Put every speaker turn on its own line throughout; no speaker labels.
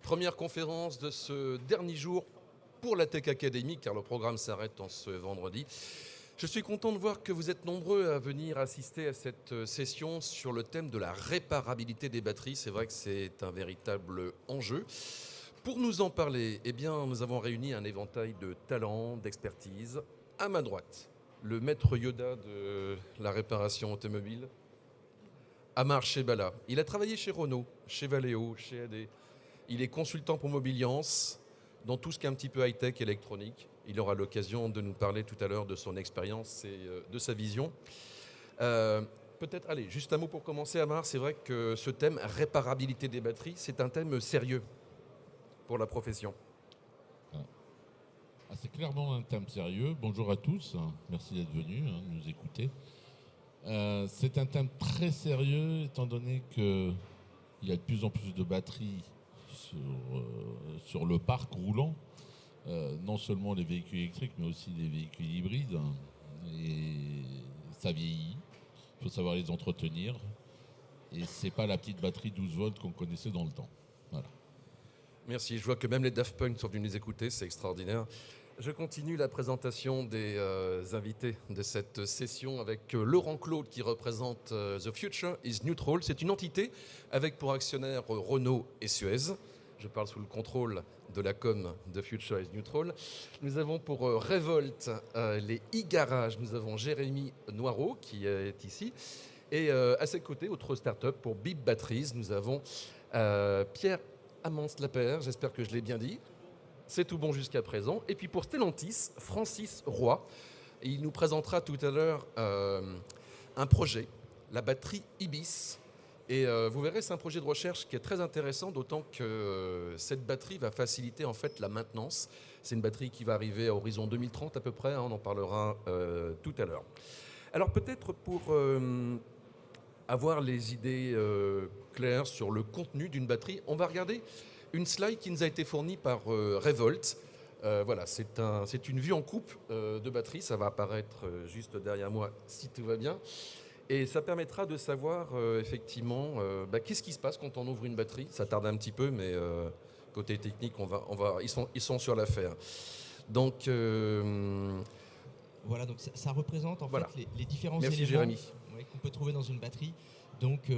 Première conférence de ce dernier jour pour la Tech Academy, car le programme s'arrête en ce vendredi. Je suis content de voir que vous êtes nombreux à venir assister à cette session sur le thème de la réparabilité des batteries. C'est vrai que c'est un véritable enjeu. Pour nous en parler, eh bien, nous avons réuni un éventail de talents, d'expertise. À ma droite, le maître Yoda de la réparation automobile, Amar Shebala. Il a travaillé chez Renault, chez Valeo, chez AD. Il est consultant pour Mobiliance, dans tout ce qui est un petit peu high-tech, électronique. Il aura l'occasion de nous parler tout à l'heure de son expérience et de sa vision. Peut-être, allez, juste un mot pour commencer, Amar. C'est vrai que ce thème, réparabilité des batteries, c'est un thème sérieux pour la profession.
C'est clairement un thème sérieux. Bonjour à tous, merci d'être venus nous écouter. C'est un thème très sérieux étant donné qu'il y a de plus en plus de batteries sur le parc roulant. Non seulement les véhicules électriques mais aussi les véhicules hybrides. Et ça vieillit, il faut savoir les entretenir. Et c'est pas la petite batterie 12 volts qu'on connaissait dans le temps. Voilà.
Merci, je vois que même les Daft Punk sont venus nous écouter, c'est extraordinaire. Je continue la présentation des invités de cette session avec Laurent Claude qui représente The Future is Neutral. C'est une entité avec pour actionnaires Renault et Suez. Je parle sous le contrôle de la com The Future is Neutral. Nous avons pour Revolt les e-garages. Nous avons Jérémy Noireau qui est ici. Et à ses côtés, autre start-up pour Bip Batteries. Nous avons Pierre Amance-Lapère, j'espère que je l'ai bien dit. C'est tout bon jusqu'à présent. Et puis pour Stellantis, Francis Roy. Il nous présentera tout à l'heure un projet, la batterie Ibis. Et vous verrez, c'est un projet de recherche qui est très intéressant, d'autant que cette batterie va faciliter en fait la maintenance. C'est une batterie qui va arriver à horizon 2030 à peu près, on en parlera tout à l'heure. Alors peut-être pour avoir les idées claires sur le contenu d'une batterie, on va regarder une slide qui nous a été fournie par Revolt. Voilà, c'est une vue en coupe de batterie. Ça va apparaître juste derrière moi si tout va bien. Et ça permettra de savoir effectivement qu'est-ce qui se passe quand on ouvre une batterie. Ça tarde un petit peu, mais côté technique, ils sont sur l'affaire. Donc
voilà, donc ça représente en fait les différents
Merci,
éléments
Jérémy.
qu'on peut trouver dans une batterie. Donc,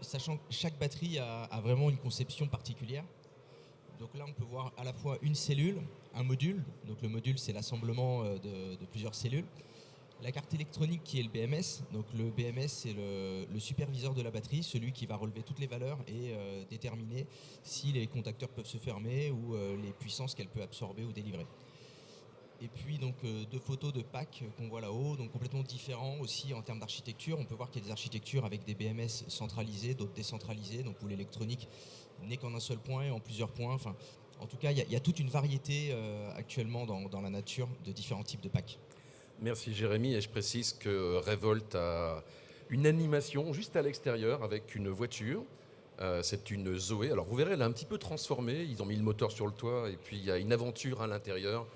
sachant que chaque batterie a vraiment une conception particulière. Donc là, on peut voir à la fois une cellule, un module. Donc le module, c'est l'assemblement de plusieurs cellules. La carte électronique qui est le BMS. Donc le BMS, c'est le superviseur de la batterie, celui qui va relever toutes les valeurs et déterminer si les contacteurs peuvent se fermer ou les puissances qu'elle peut absorber ou délivrer. Et puis donc deux photos de packs qu'on voit là-haut, donc complètement différents aussi en termes d'architecture. On peut voir qu'il y a des architectures avec des BMS centralisés, d'autres décentralisés, donc où l'électronique n'est qu'en un seul point et en plusieurs points. Enfin, en tout cas, il y a toute une variété actuellement dans la nature de différents types de packs.
Merci Jérémy, et je précise que Revolt a une animation juste à l'extérieur avec une voiture. C'est une Zoé. Alors vous verrez, elle est un petit peu transformée. Ils ont mis le moteur sur le toit et puis il y a une aventure à l'intérieur.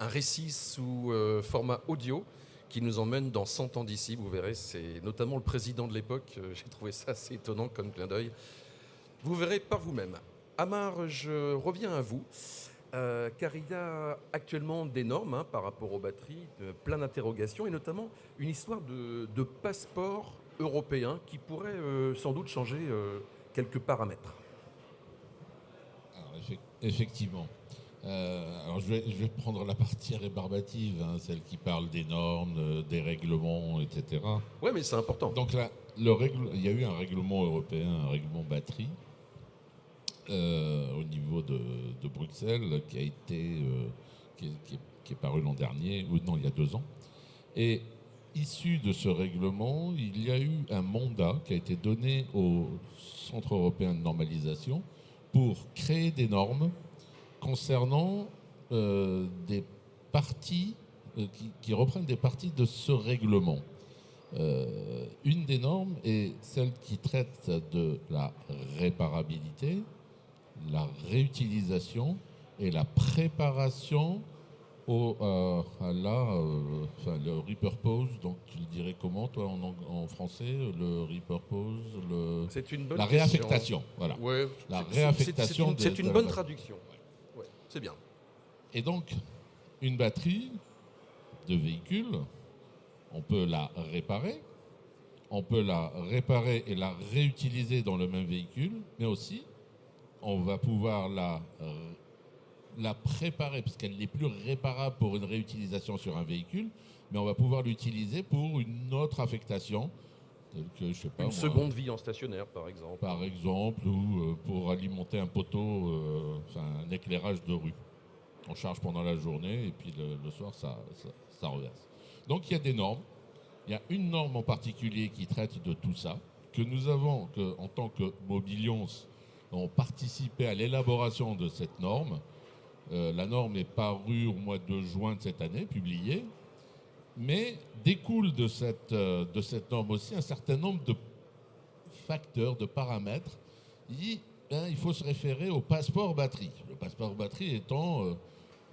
Un récit sous format audio qui nous emmène dans 100 ans d'ici. Vous verrez, c'est notamment le président de l'époque. J'ai trouvé ça assez étonnant comme clin d'œil. Vous verrez par vous-même. Amar, je reviens à vous, car il y a actuellement des normes par rapport aux batteries, plein d'interrogations, et notamment une histoire de passeport européen qui pourrait sans doute changer quelques paramètres.
Alors, effectivement. Alors je vais prendre la partie rébarbative, celle qui parle des normes, des règlements, etc.
Oui, mais c'est important.
Donc là, il y a eu un règlement européen, un règlement batterie, au niveau de Bruxelles, qui a été qui est paru l'an dernier, ou non, il y a 2 ans. Et issu de ce règlement, il y a eu un mandat qui a été donné au Centre européen de normalisation pour créer des normes concernant des parties qui reprennent des parties de ce règlement. Une des normes est celle qui traite de la réparabilité, la réutilisation et la préparation Le repurpose, donc tu le dirais comment toi en français, le repurpose,
C'est une bonne
la
question.
réaffectation, voilà.
Ouais,
La réaffectation
c'est une
de la
bonne
batterie.
traduction. Ouais, c'est bien.
Et donc, une batterie de véhicule, on peut la réparer, et la réutiliser dans le même véhicule, mais aussi, on va pouvoir la préparer, parce qu'elle n'est plus réparable pour une réutilisation sur un véhicule, mais on va pouvoir l'utiliser pour une autre affectation, telle que, je sais pas,
Une seconde vie en stationnaire, par exemple.
ou pour alimenter un poteau, un éclairage de rue. On charge pendant la journée et puis le soir, ça reverse. Donc il y a des normes. Il y a une norme en particulier qui traite de tout ça, que nous avons, en tant que Mobilions, ont participé à l'élaboration de cette norme. La norme est parue au mois de juin de cette année, publiée, mais découle de cette norme aussi un certain nombre de facteurs, de paramètres. Il faut se référer au passeport batterie. Le passeport batterie étant,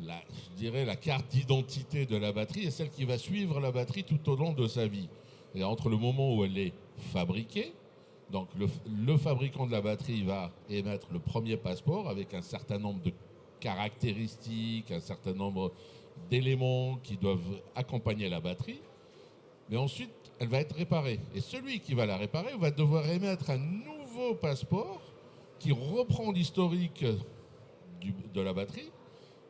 je dirais, la carte d'identité de la batterie et celle qui va suivre la batterie tout au long de sa vie. Et entre le moment où elle est fabriquée, donc le fabricant de la batterie va émettre le premier passeport avec un certain nombre de caractéristiques, un certain nombre d'éléments qui doivent accompagner la batterie. Mais ensuite, elle va être réparée. Et celui qui va la réparer va devoir émettre un nouveau passeport qui reprend l'historique de la batterie,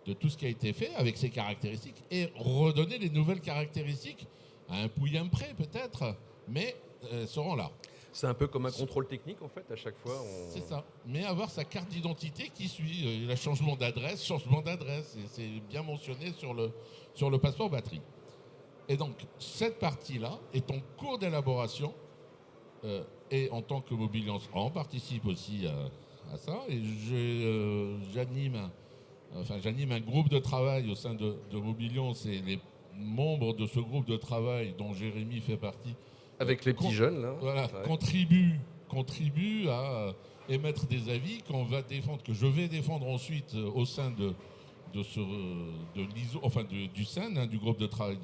de tout ce qui a été fait avec ses caractéristiques et redonner les nouvelles caractéristiques à un pouillen près peut-être, mais seront là.
C'est un peu comme un contrôle technique, en fait, à chaque fois.
C'est ça. Mais avoir sa carte d'identité qui suit le changement d'adresse. Et c'est bien mentionné sur le passeport batterie. Et donc, cette partie-là est en cours d'élaboration. Et en tant que Mobilions, on participe aussi à ça. Et j'anime un groupe de travail au sein de Mobilions. Et les membres de ce groupe de travail, dont Jérémy fait partie,
Avec les petits jeunes, là.
voilà,
Ouais.
contribue à émettre des avis que je vais défendre ensuite au sein du SEN, du groupe de travail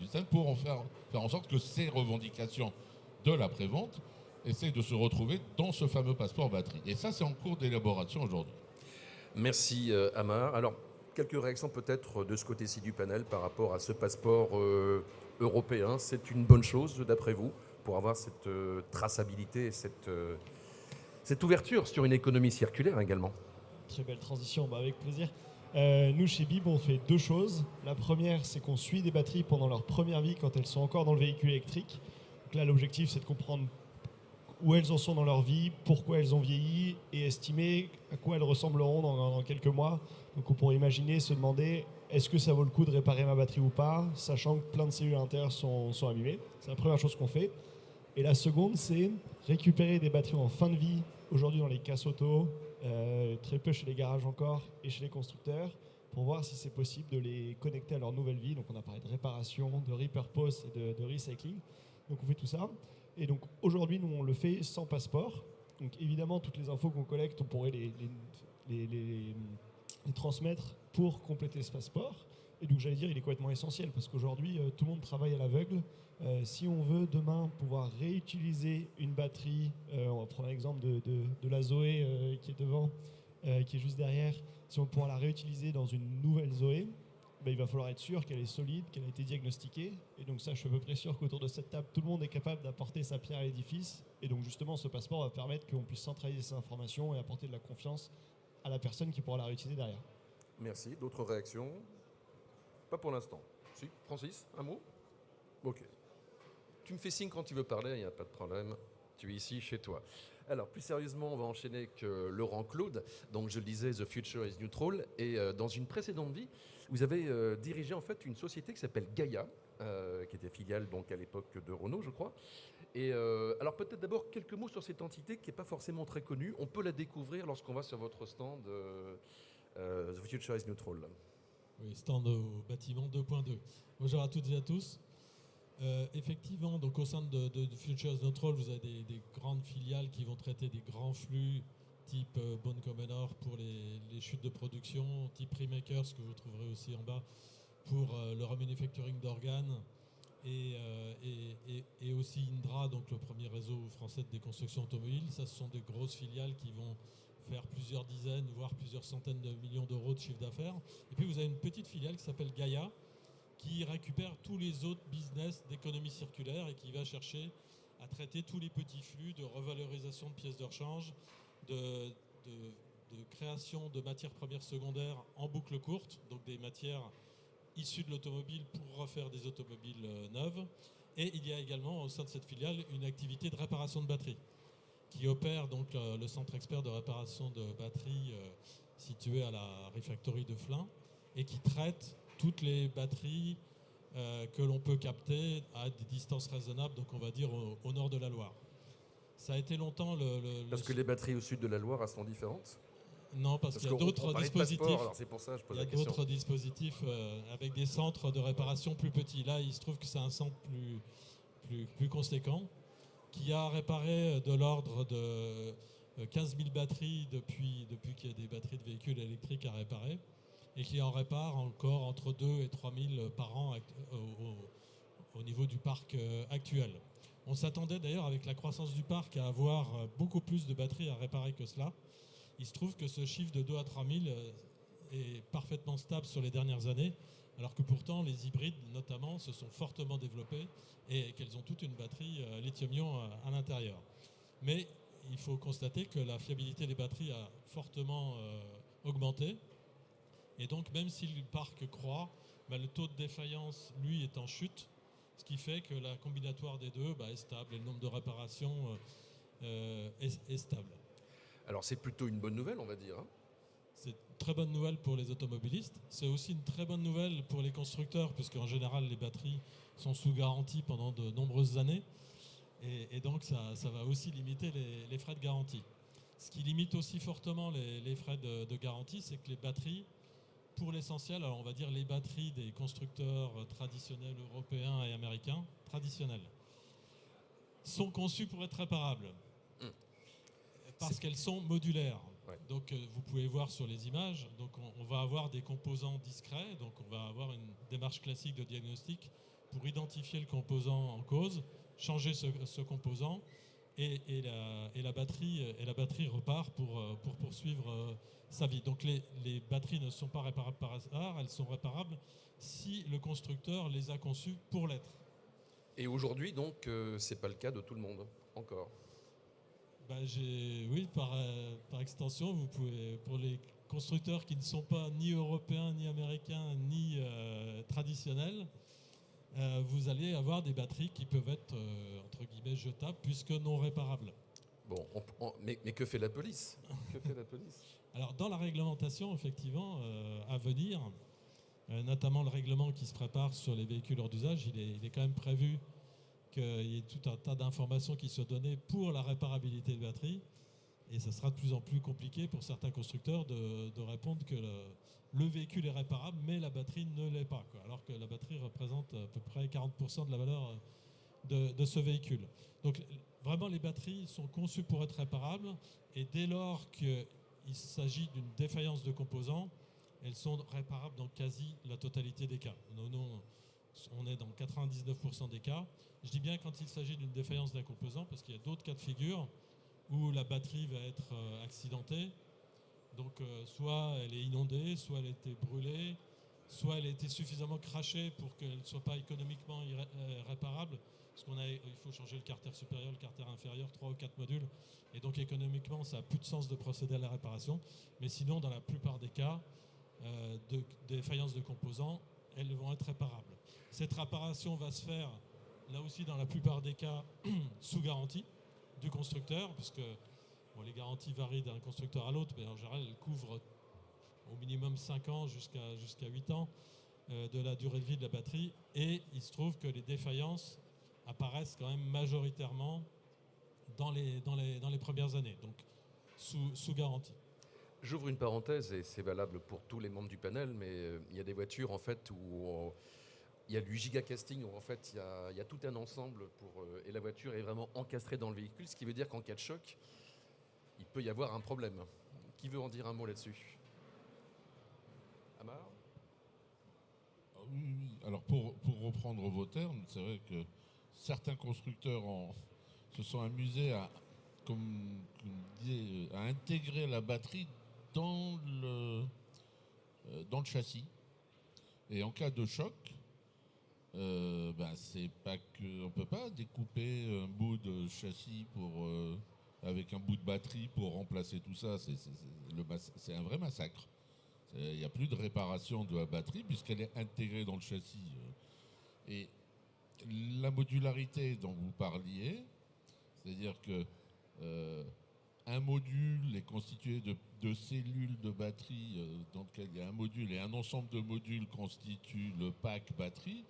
du SEN, pour faire en sorte que ces revendications de l'après-vente essaient de se retrouver dans ce fameux passeport batterie. Et ça, c'est en cours d'élaboration aujourd'hui.
Merci, Amar. Alors, quelques réactions peut-être de ce côté-ci du panel par rapport à ce passeport européen. C'est une bonne chose, d'après vous, pour avoir cette traçabilité et cette ouverture sur une économie circulaire également?
Très belle transition, avec plaisir. Nous, chez Bib, on fait deux choses. La première, c'est qu'on suit des batteries pendant leur première vie, quand elles sont encore dans le véhicule électrique. Donc là, l'objectif, c'est de comprendre où elles en sont dans leur vie, pourquoi elles ont vieilli, et estimer à quoi elles ressembleront dans quelques mois. Donc on pourrait imaginer, se demander, est-ce que ça vaut le coup de réparer ma batterie ou pas, sachant que plein de cellules à l'intérieur sont abîmées. C'est la première chose qu'on fait. Et la seconde, c'est récupérer des batteries en fin de vie, aujourd'hui dans les casses auto, très peu chez les garages encore, et chez les constructeurs, pour voir si c'est possible de les connecter à leur nouvelle vie. Donc on a parlé de réparation, de repurpose et de recycling. Donc on fait tout ça. Et donc aujourd'hui, nous, on le fait sans passeport. Donc évidemment, toutes les infos qu'on collecte, on pourrait les transmettre pour compléter ce passeport. Et donc j'allais dire, il est complètement essentiel, parce qu'aujourd'hui, tout le monde travaille à l'aveugle. Si on veut demain pouvoir réutiliser une batterie, on va prendre l'exemple de la Zoé qui est devant, qui est juste derrière, si on veut pouvoir la réutiliser dans une nouvelle Zoé, il va falloir être sûr qu'elle est solide, qu'elle a été diagnostiquée. Et donc ça, je suis à peu près sûr qu'autour de cette table, tout le monde est capable d'apporter sa pierre à l'édifice. Et donc justement, ce passeport va permettre qu'on puisse centraliser ces informations et apporter de la confiance à la personne qui pourra la réutiliser derrière.
Merci. D'autres réactions? Pas pour l'instant. Si, Francis, un mot? Ok. Tu me fais signe quand tu veux parler, il n'y a pas de problème. Tu es ici chez toi. Alors, plus sérieusement, on va enchaîner avec Laurent Claude. Donc, je le disais, The Future is Neutral. Et dans une précédente vie, vous avez dirigé en fait une société qui s'appelle Gaia, qui était filiale donc à l'époque de Renault, je crois. Et alors, peut-être d'abord quelques mots sur cette entité qui n'est pas forcément très connue. On peut la découvrir lorsqu'on va sur votre stand The Future is Neutral.
Oui, stand au bâtiment 2.2. Bonjour à toutes et à tous. Effectivement, donc au sein de Future is Neutral, vous avez des grandes filiales qui vont traiter des grands flux type Bone Common Or pour les des chutes de production, type Remakers, que vous trouverez aussi en bas, pour le remanufacturing d'organes, et aussi Indra, donc le premier réseau français de déconstruction automobile. Ça, ce sont des grosses filiales qui vont faire plusieurs dizaines, voire plusieurs centaines de millions d'euros de chiffre d'affaires. Et puis vous avez une petite filiale qui s'appelle Gaia, qui récupère tous les autres business d'économie circulaire et qui va chercher à traiter tous les petits flux de revalorisation de pièces de rechange, de création de matières premières secondaires en boucle courte, donc des matières issues de l'automobile pour refaire des automobiles neuves. Et il y a également au sein de cette filiale une activité de réparation de batteries qui opère donc le centre expert de réparation de batteries situé à la Refactory de Flins et qui traite toutes les batteries que l'on peut capter à des distances raisonnables, donc on va dire au nord de la Loire. Ça a été longtemps
Parce que les batteries au sud de la Loire, elles sont différentes.
Non, parce qu'il y a d'autres dispositifs.
Alors c'est pour ça que je pose la question.
Il y a d'autres dispositifs avec des centres de réparation plus petits. Là, il se trouve que c'est un centre plus conséquent qui a réparé de l'ordre de 15 000 batteries depuis qu'il y a des batteries de véhicules électriques à réparer et qui en répare encore entre 2 et 3 000 par an au niveau du parc actuel. On s'attendait d'ailleurs avec la croissance du parc à avoir beaucoup plus de batteries à réparer que cela. Il se trouve que ce chiffre de 2 à 3 000 est parfaitement stable sur les dernières années, alors que pourtant les hybrides notamment se sont fortement développés et qu'elles ont toute une batterie lithium-ion à l'intérieur. Mais il faut constater que la fiabilité des batteries a fortement augmenté. Et donc même si le parc croît, le taux de défaillance, lui, est en chute, ce qui fait que la combinatoire des deux est stable et le nombre de réparations est stable.
Alors c'est plutôt une bonne nouvelle, on va dire.
C'est une très bonne nouvelle pour les automobilistes. C'est aussi une très bonne nouvelle pour les constructeurs, puisqu'en général, les batteries sont sous garantie pendant de nombreuses années. Et donc, ça va aussi limiter les frais de garantie. Ce qui limite aussi fortement les frais de garantie, c'est que les batteries, pour l'essentiel, alors on va dire les batteries des constructeurs traditionnels européens et américains, traditionnels, sont conçues pour être réparables. Parce qu'elles sont modulaires. Ouais. Donc vous pouvez voir sur les images, donc on va avoir des composants discrets, donc on va avoir une démarche classique de diagnostic pour identifier le composant en cause, changer ce composant et la batterie repart pour poursuivre sa vie. Donc les batteries ne sont pas réparables par hasard, elles sont réparables si le constructeur les a conçues pour l'être.
Et aujourd'hui donc c'est pas le cas de tout le monde encore.
Oui, par extension, vous pouvez, pour les constructeurs qui ne sont pas ni européens, ni américains, ni traditionnels, vous allez avoir des batteries qui peuvent être, entre guillemets, jetables, puisque non réparables.
Bon, mais que fait la police? Que fait la police?
Alors, dans la réglementation, effectivement, à venir, notamment le règlement qui se prépare sur les véhicules hors d'usage, il est quand même prévu qu'il y ait tout un tas d'informations qui soient données pour la réparabilité de batterie. Et ça sera de plus en plus compliqué pour certains constructeurs de répondre que le véhicule est réparable, mais la batterie ne l'est pas, quoi, alors que la batterie représente à peu près 40% de la valeur de ce véhicule. Donc vraiment, les batteries sont conçues pour être réparables, et dès lors qu'il s'agit d'une défaillance de composants, elles sont réparables dans quasi la totalité des cas. On est dans 99% des cas. Je dis bien quand il s'agit d'une défaillance d'un composant, parce qu'il y a d'autres cas de figure où la batterie va être accidentée. Donc soit elle est inondée, soit elle a été brûlée, soit elle a été suffisamment crachée pour qu'elle ne soit pas économiquement réparable. Parce il faut changer le carter supérieur, le carter inférieur, 3 ou 4 modules. Et donc économiquement, ça n'a plus de sens de procéder à la réparation. Mais sinon, dans la plupart des cas de défaillance de composants, elles vont être réparables. Cette réparation va se faire, là aussi, dans la plupart des cas, sous garantie du constructeur, puisque les garanties varient d'un constructeur à l'autre, mais en général, elles couvrent au minimum 5 ans jusqu'à 8 ans de la durée de vie de la batterie. Et il se trouve que les défaillances apparaissent quand même majoritairement dans les premières années, donc sous garantie.
J'ouvre une parenthèse, et c'est valable pour tous les membres du panel, mais il y a des voitures en fait où il y a du gigacasting, où en fait il y a tout un ensemble et la voiture est vraiment encastrée dans le véhicule, ce qui veut dire qu'en cas de choc, il peut y avoir un problème. Qui veut en dire un mot là-dessus? Amar?
Oui, oui. Alors pour reprendre vos termes, c'est vrai que certains constructeurs se sont amusés à, comme disait, à intégrer la batterie dans le châssis. Et en cas de choc, c'est pas que on peut pas découper un bout de châssis avec un bout de batterie pour remplacer tout ça. C'est un vrai massacre. Il n'y a plus de réparation de la batterie puisqu'elle est intégrée dans le châssis. Et la modularité dont vous parliez, c'est-à-dire que un module est constitué de cellules de batterie dans lequel il y a un module et un ensemble de modules constitue le pack batterie.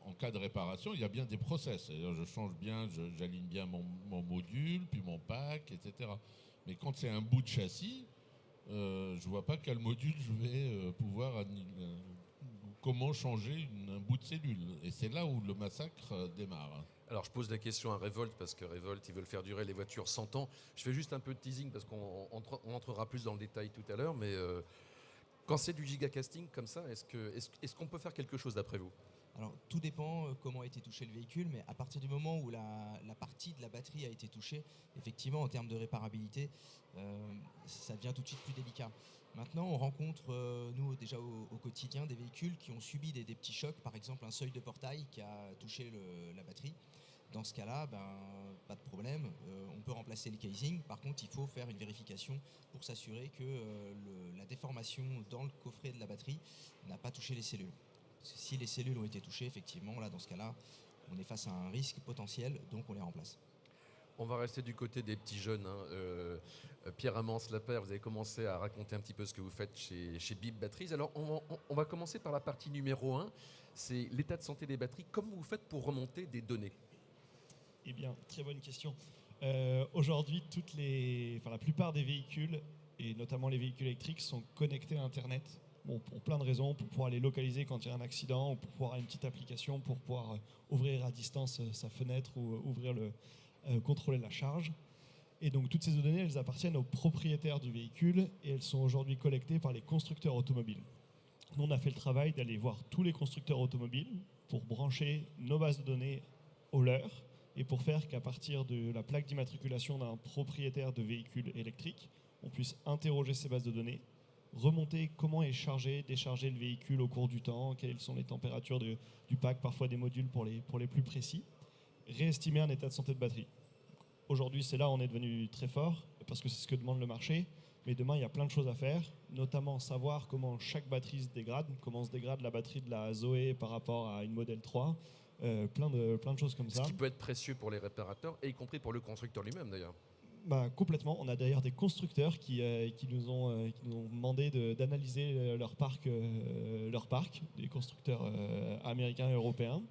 En cas de réparation, il y a bien des process. C'est-à-dire, je change bien, j'aligne bien mon module, puis mon pack, etc. Mais quand c'est un bout de châssis, je ne vois pas quel module je vais pouvoir comment changer un bout de cellule. Et c'est là où le massacre démarre.
Alors je pose la question à Revolt parce que Revolt, ils veulent faire durer les voitures 100 ans. Je fais juste un peu de teasing parce qu'on entrera plus dans le détail tout à l'heure, mais quand c'est du gigacasting comme ça, est-ce qu'on peut faire quelque chose d'après vous?
Alors tout dépend comment a été touché le véhicule, mais à partir du moment où la partie de la batterie a été touchée, effectivement en termes de réparabilité, ça devient tout de suite plus délicat. Maintenant on rencontre, nous déjà au quotidien, des véhicules qui ont subi des petits chocs, par exemple un seuil de portail qui a touché la batterie. Dans ce cas-là, pas de problème, on peut remplacer le casing. Par contre, il faut faire une vérification pour s'assurer que la déformation dans le coffret de la batterie n'a pas touché les cellules. Si les cellules ont été touchées, effectivement, là, dans ce cas-là, on est face à un risque potentiel, donc on les remplace.
On va rester du côté des petits jeunes. Pierre Amance-Lapère, vous avez commencé à raconter un petit peu ce que vous faites chez Bip Batteries. Alors, on va commencer par la partie numéro 1, c'est l'état de santé des batteries. Comment vous faites pour remonter des données?
Eh bien, très bonne question. Aujourd'hui, la plupart des véhicules, et notamment les véhicules électriques, sont connectés à Internet. Bon, pour plein de raisons, pour pouvoir les localiser quand il y a un accident, ou pour pouvoir avoir une petite application, pour pouvoir ouvrir à distance sa fenêtre ou contrôler la charge. Et donc toutes ces données, elles appartiennent aux propriétaires du véhicule et elles sont aujourd'hui collectées par les constructeurs automobiles. Nous, on a fait le travail d'aller voir tous les constructeurs automobiles pour brancher nos bases de données aux leurs et pour faire qu'à partir de la plaque d'immatriculation d'un propriétaire de véhicules électriques, on puisse interroger ces bases de données, remonter comment est chargé, déchargé le véhicule au cours du temps, quelles sont les températures du pack, parfois des modules pour les plus précis, réestimer un état de santé de batterie. Aujourd'hui, c'est là où on est devenu très fort, parce que c'est ce que demande le marché, mais demain, il y a plein de choses à faire, notamment savoir comment chaque batterie se dégrade, comment se dégrade la batterie de la Zoé par rapport à une Model 3, plein de choses comme ça.
Ce qui peut être précieux pour les réparateurs, et y compris pour le constructeur lui-même d'ailleurs.
Complètement. On a d'ailleurs des constructeurs qui nous ont demandé d'analyser leur parc, des constructeurs américains et européens.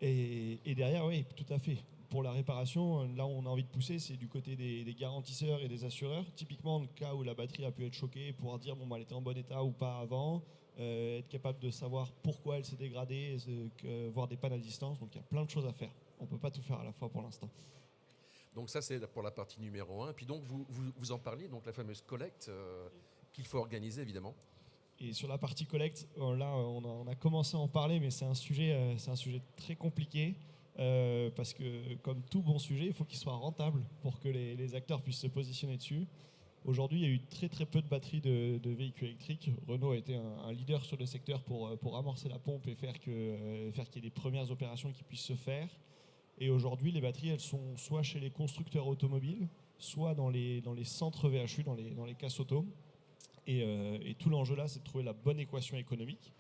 Et derrière, oui, tout à fait. Pour la réparation, là où on a envie de pousser, c'est du côté des garantisseurs et des assureurs. Typiquement, le cas où la batterie a pu être choquée, pouvoir dire elle était en bon état ou pas avant, être capable de savoir pourquoi elle s'est dégradée, voir des pannes à distance. Donc il y a plein de choses à faire. On ne peut pas tout faire à la fois pour l'instant.
Donc ça, c'est pour la partie numéro 1. Puis donc, vous en parliez, donc la fameuse collecte qu'il faut organiser, évidemment.
Et sur la partie collecte, là, on a commencé à en parler, mais c'est un sujet très compliqué. Parce que comme tout bon sujet, il faut qu'il soit rentable pour que les acteurs puissent se positionner dessus. Aujourd'hui, il y a eu très très peu de batteries de véhicules électriques. Renault a été un leader sur le secteur pour amorcer la pompe et faire qu'il y ait des premières opérations qui puissent se faire. Et aujourd'hui, les batteries, elles sont soit chez les constructeurs automobiles, soit dans les centres VHU, dans les casses auto. Et tout l'enjeu là, c'est de trouver la bonne équation économique.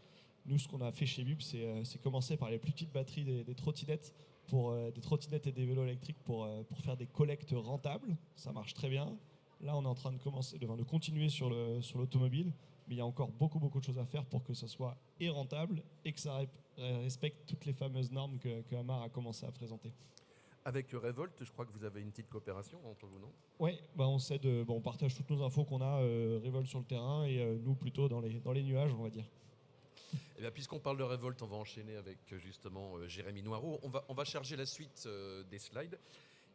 Nous, ce qu'on a fait chez Bip, c'est commencer par les plus petites batteries des trottinettes, des trottinettes et des vélos électriques pour faire des collectes rentables. Ça marche très bien. Là, on est en train de continuer sur l'automobile, mais il y a encore beaucoup de choses à faire pour que ça soit rentable et que ça respecte toutes les fameuses normes que Amar a commencé à présenter.
Avec Revolt, je crois que vous avez une petite coopération entre vous, non?
Oui, on partage toutes nos infos qu'on a, Revolt sur le terrain et nous plutôt dans les nuages, on va dire.
Eh bien, puisqu'on parle de Revolt, on va enchaîner avec justement Jérémy Noireau. On va charger la suite des slides.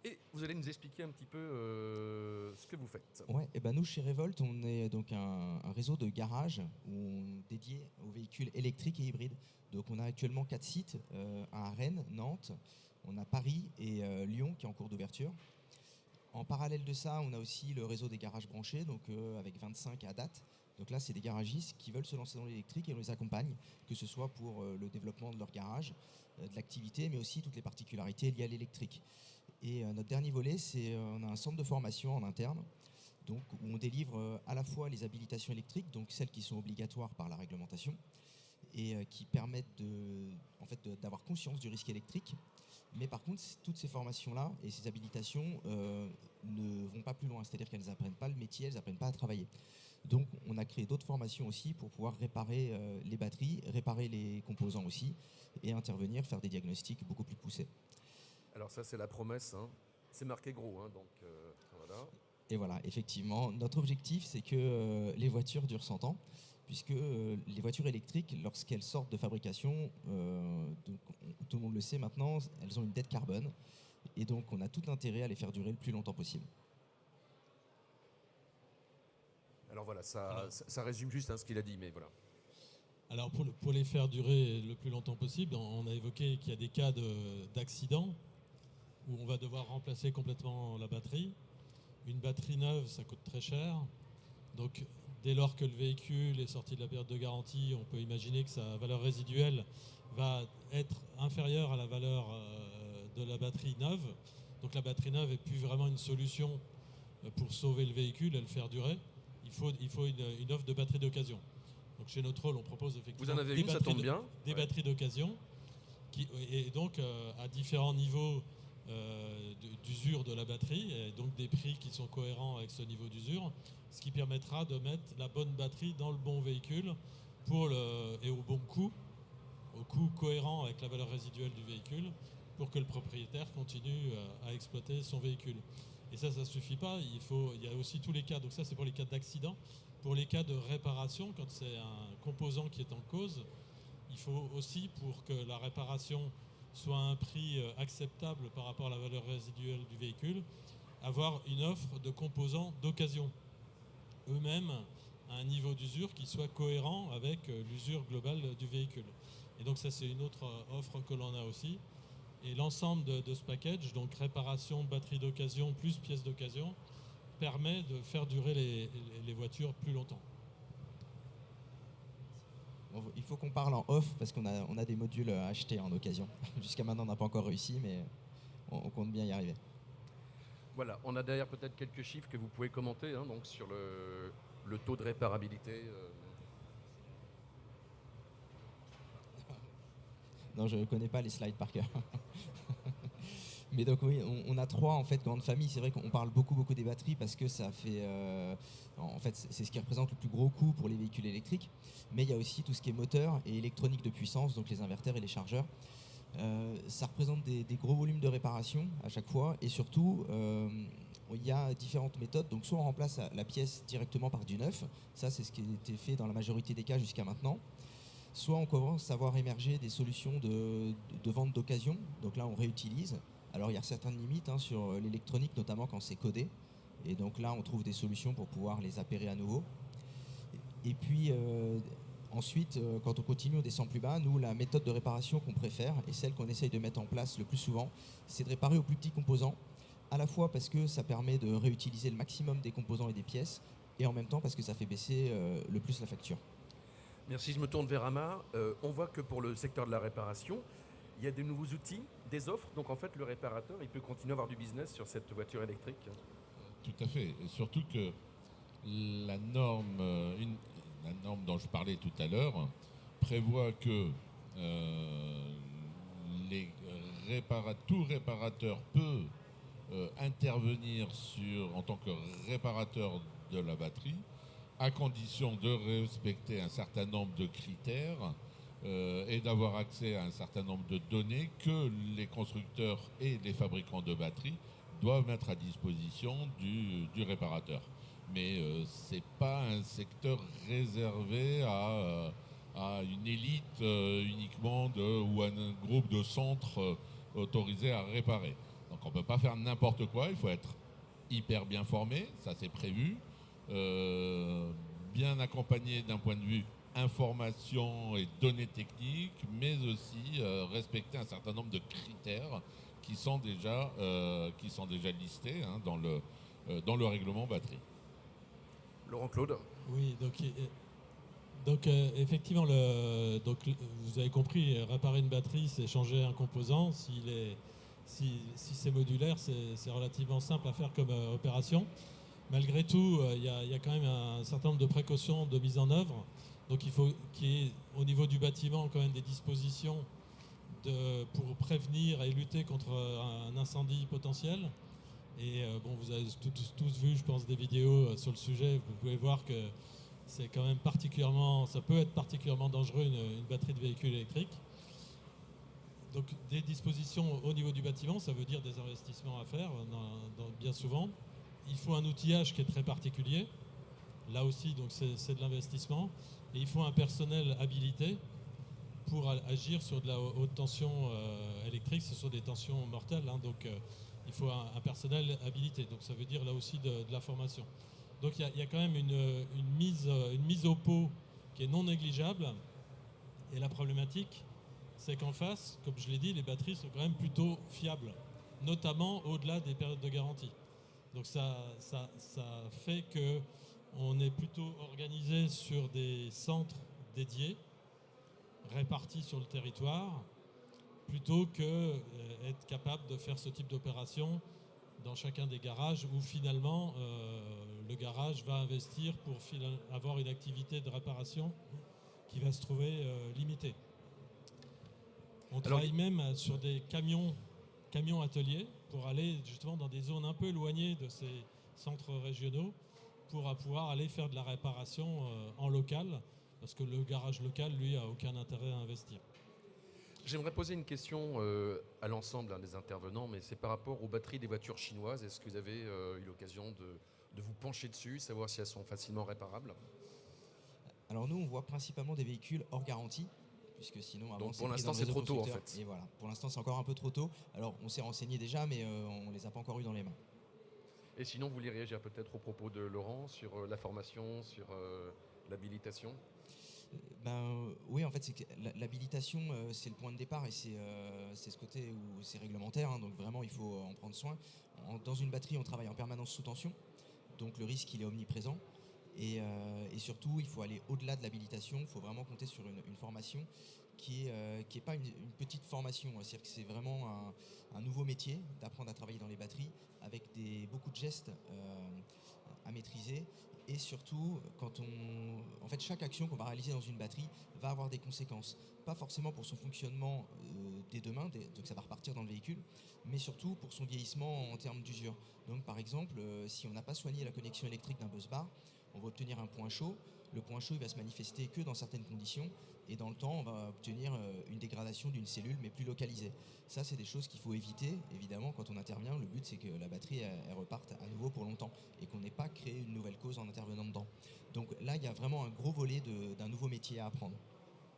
Et vous allez nous expliquer un petit peu ce que vous faites.
Ouais, et ben nous chez Revolt, on est donc un réseau de garages dédié aux véhicules électriques et hybrides. Donc on a actuellement 4 sites, un à Rennes, Nantes, on a Paris et Lyon qui est en cours d'ouverture. En parallèle de ça, on a aussi le réseau des garages branchés, donc avec 25 à date. Donc là, c'est des garagistes qui veulent se lancer dans l'électrique et on les accompagne, que ce soit pour le développement de leur garage, de l'activité, mais aussi toutes les particularités liées à l'électrique. Et notre dernier volet, c'est on a un centre de formation en interne, donc, où on délivre à la fois les habilitations électriques, donc celles qui sont obligatoires par la réglementation, et qui permettent d'avoir conscience du risque électrique. Mais par contre, toutes ces formations-là et ces habilitations ne vont pas plus loin, c'est-à-dire qu'elles n'apprennent pas le métier, elles n'apprennent pas à travailler. Donc on a créé d'autres formations aussi pour pouvoir réparer les batteries, réparer les composants aussi, et intervenir, faire des diagnostics beaucoup plus poussés.
Alors ça, c'est la promesse, hein. C'est marqué gros, hein, donc voilà.
Et voilà, effectivement, notre objectif, c'est que les voitures durent 100 ans, puisque les voitures électriques, lorsqu'elles sortent de fabrication, tout le monde le sait maintenant, elles ont une dette carbone, et donc on a tout intérêt à les faire durer le plus longtemps possible.
Alors voilà, ça résume juste ce qu'il a dit, mais voilà.
Alors pour les faire durer le plus longtemps possible, on a évoqué qu'il y a des cas d'accident où on va devoir remplacer complètement la batterie. Une batterie neuve, ça coûte très cher. Donc dès lors que le véhicule est sorti de la période de garantie, on peut imaginer que sa valeur résiduelle va être inférieure à la valeur de la batterie neuve. Donc la batterie neuve n'est plus vraiment une solution pour sauver le véhicule et le faire durer. Il faut une offre de batterie d'occasion. Donc chez notre rôle, on propose effectivement
vous en avez une, ça tombe bien.
Des batteries d'occasion et donc à différents niveaux d'usure de la batterie, et donc des prix qui sont cohérents avec ce niveau d'usure, ce qui permettra de mettre la bonne batterie dans le bon véhicule et au bon coût, au coût cohérent avec la valeur résiduelle du véhicule, pour que le propriétaire continue à exploiter son véhicule. Et ça ne suffit pas, il y a aussi tous les cas, donc ça c'est pour les cas d'accident. Pour les cas de réparation, quand c'est un composant qui est en cause, il faut aussi, pour que la réparation soit à un prix acceptable par rapport à la valeur résiduelle du véhicule, avoir une offre de composants d'occasion, eux-mêmes à un niveau d'usure qui soit cohérent avec l'usure globale du véhicule. Et donc ça c'est une autre offre que l'on a aussi. Et l'ensemble de ce package, donc réparation, batterie d'occasion plus pièces d'occasion, permet de faire durer les voitures plus longtemps.
Il faut qu'on parle en off parce qu'on a des modules achetés en occasion. Jusqu'à maintenant, on n'a pas encore réussi, mais on compte bien y arriver.
Voilà, on a derrière peut-être quelques chiffres que vous pouvez commenter, hein, donc sur le taux de réparabilité.
Non, je ne connais pas les slides par cœur. Mais donc oui, on a 3 en fait grandes familles. C'est vrai qu'on parle beaucoup des batteries parce que ça fait, en fait, c'est ce qui représente le plus gros coût pour les véhicules électriques. Mais il y a aussi tout ce qui est moteur et électronique de puissance, donc les inverteurs et les chargeurs. Ça représente des gros volumes de réparation à chaque fois, et surtout il y a différentes méthodes. Donc soit on remplace la pièce directement par du neuf, ça c'est ce qui a été fait dans la majorité des cas jusqu'à maintenant. Soit on commence à voir émerger des solutions de vente d'occasion, donc là on réutilise. Alors il y a certaines limites sur l'électronique, notamment quand c'est codé, et donc là on trouve des solutions pour pouvoir les appairer à nouveau. Et puis ensuite, quand on continue, on descend plus bas. Nous, la méthode de réparation qu'on préfère et celle qu'on essaye de mettre en place le plus souvent, c'est de réparer aux plus petits composants, à la fois parce que ça permet de réutiliser le maximum des composants et des pièces, et en même temps parce que ça fait baisser le plus la facture.
Merci, je me tourne vers Amar. On voit que pour le secteur de la réparation, il y a de nouveaux outils, des offres. Donc en fait, le réparateur, il peut continuer à avoir du business sur cette voiture électrique.
Tout à fait. Et surtout que la norme dont je parlais tout à l'heure prévoit que tout réparateur peut intervenir en tant que réparateur de la batterie, à condition de respecter un certain nombre de critères et d'avoir accès à un certain nombre de données que les constructeurs et les fabricants de batteries doivent mettre à disposition du réparateur. Mais ce n'est pas un secteur réservé à une élite uniquement ou à un groupe de centres autorisés à réparer. Donc on ne peut pas faire n'importe quoi, il faut être hyper bien formé, ça c'est prévu, bien accompagné d'un point de vue information et données techniques, mais aussi respecter un certain nombre de critères qui sont déjà listés dans le règlement batterie.
Laurent Claude.
Oui, donc effectivement, vous avez compris, réparer une batterie, c'est changer un composant. Si c'est modulaire, c'est relativement simple à faire comme opération. Malgré tout, il y a quand même un certain nombre de précautions de mise en œuvre. Donc il faut qu'il y ait au niveau du bâtiment quand même des dispositions pour prévenir et lutter contre un incendie potentiel. Et vous avez tous vu, je pense, des vidéos sur le sujet. Vous pouvez voir que c'est quand même ça peut être particulièrement dangereux une batterie de véhicule électrique. Donc des dispositions au niveau du bâtiment, ça veut dire des investissements à faire, bien souvent. Il faut un outillage qui est très particulier. Là aussi, donc c'est de l'investissement. Et il faut un personnel habilité pour agir sur de la haute tension électrique. Ce sont des tensions mortelles, donc il faut un personnel habilité. Donc ça veut dire là aussi de la formation. Donc il y a quand même une mise au pot qui est non négligeable. Et la problématique, c'est qu'en face, comme je l'ai dit, les batteries sont quand même plutôt fiables, notamment au-delà des périodes de garantie. Donc ça fait qu'on est plutôt organisé sur des centres dédiés, répartis sur le territoire, plutôt que être capable de faire ce type d'opération dans chacun des garages où finalement le garage va investir pour avoir une activité de réparation qui va se trouver limitée. On travaille même sur des camions ateliers pour aller justement dans des zones un peu éloignées de ces centres régionaux pour pouvoir aller faire de la réparation en local, parce que le garage local, lui, a aucun intérêt à investir.
J'aimerais poser une question à l'ensemble des intervenants, mais c'est par rapport aux batteries des voitures chinoises. Est-ce que vous avez eu l'occasion de vous pencher dessus, savoir si elles sont facilement réparables?
Alors nous, on voit principalement des véhicules hors garantie, puisque sinon...
Donc pour l'instant, c'est trop tôt en fait.
Et voilà, pour l'instant, c'est encore un peu trop tôt. Alors on s'est renseigné déjà, mais on ne les a pas encore eu dans les mains.
Et sinon, vous voulez réagir peut-être aux propos de Laurent sur la formation, sur l'habilitation?
Oui, en fait, c'est que l'habilitation, c'est le point de départ et c'est ce côté où c'est réglementaire, donc vraiment, il faut en prendre soin. Dans une batterie, on travaille en permanence sous tension, donc le risque, il est omniprésent. Et surtout, il faut aller au-delà de l'habilitation, il faut vraiment compter sur une formation qui est pas une petite formation, c'est-à-dire que c'est vraiment un nouveau métier d'apprendre à travailler dans les batteries avec beaucoup de gestes à maîtriser. Et surtout, en fait, chaque action qu'on va réaliser dans une batterie va avoir des conséquences. Pas forcément pour son fonctionnement dès demain, donc ça va repartir dans le véhicule, mais surtout pour son vieillissement en termes d'usure. Donc par exemple, si on n'a pas soigné la connexion électrique d'un busbar, on va obtenir un point chaud. Le point chaud, il va se manifester que dans certaines conditions. Et dans le temps, on va obtenir une dégradation d'une cellule, mais plus localisée. Ça, c'est des choses qu'il faut éviter, évidemment, quand on intervient. Le but, c'est que la batterie, elle reparte à nouveau pour longtemps et qu'on n'ait pas créé une nouvelle cause en intervenant dedans. Donc là, il y a vraiment un gros volet d'un nouveau métier à apprendre.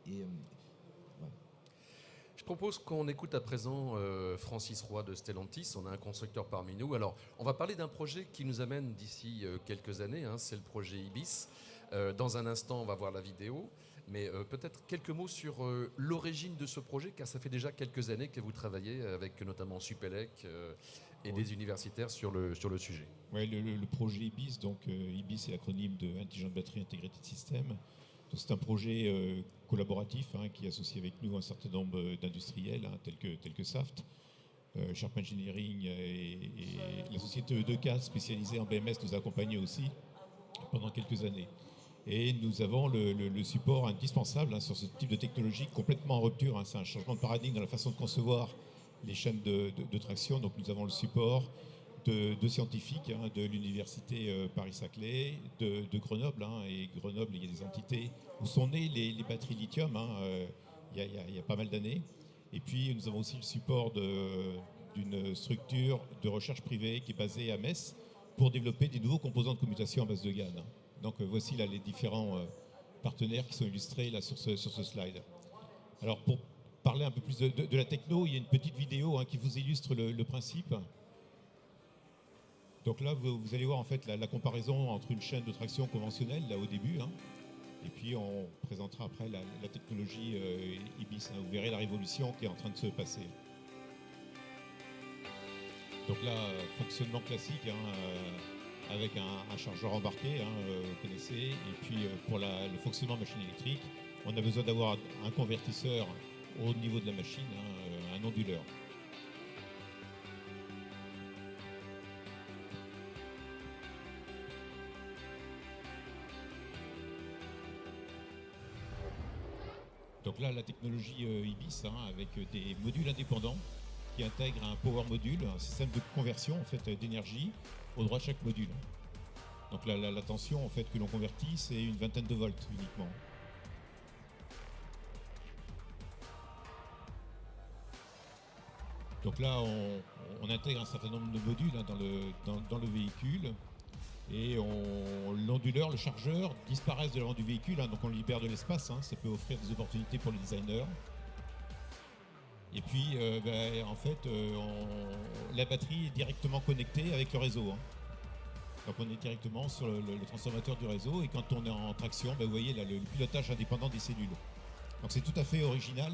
Et, ouais.
Je propose qu'on écoute à présent Francis Roy de Stellantis. On a un constructeur parmi nous. Alors, on va parler d'un projet qui nous amène d'ici quelques années. C'est le projet Ibis. Dans un instant, on va voir la vidéo. Mais peut-être quelques mots sur l'origine de ce projet, car ça fait déjà quelques années que vous travaillez avec notamment Supélec et des universitaires sur le sujet.
Oui, le projet IBIS, donc IBIS c'est l'acronyme de Intelligent Battery Integrated System. Donc, c'est un projet collaboratif qui associe avec nous un certain nombre d'industriels tels que Saft, Sharp Engineering et la société E2K spécialisée en BMS nous a accompagnés aussi pendant quelques années. Et nous avons le support indispensable sur ce type de technologie complètement en rupture. C'est un changement de paradigme dans la façon de concevoir les chaînes de traction. Donc nous avons le support de scientifiques de l'université Paris-Saclay, de Grenoble. Et Grenoble, il y a des entités où sont nées les batteries lithium il y a pas mal d'années. Et puis nous avons aussi le support d'une structure de recherche privée qui est basée à Metz pour développer des nouveaux composants de commutation à base de GaN. Donc voici là les différents partenaires qui sont illustrés là sur ce slide. Alors pour parler un peu plus de la techno, il y a une petite vidéo qui vous illustre le principe. Donc là, vous allez voir en fait la comparaison entre une chaîne de traction conventionnelle, là au début, et puis on présentera après la technologie IBIS. Vous verrez la révolution qui est en train de se passer. Donc là, fonctionnement classique, avec un chargeur embarqué, vous connaissez. Et puis pour le fonctionnement machine électrique, on a besoin d'avoir un convertisseur au niveau de la machine, un onduleur. Donc là, la technologie IBIS, avec des modules indépendants qui intègrent un power module, un système de conversion en fait, d'énergie au droit de chaque module. Donc là, la tension en fait, que l'on convertit, c'est une vingtaine de volts uniquement. Donc là, on intègre un certain nombre de modules dans le véhicule. Et l'onduleur, le chargeur disparaissent de l'avant du véhicule, donc on libère de l'espace, ça peut offrir des opportunités pour les designers. Et puis en fait, la batterie est directement connectée avec le réseau. Donc on est directement sur le transformateur du réseau, et quand on est en traction, vous voyez là, le pilotage indépendant des cellules. Donc c'est tout à fait original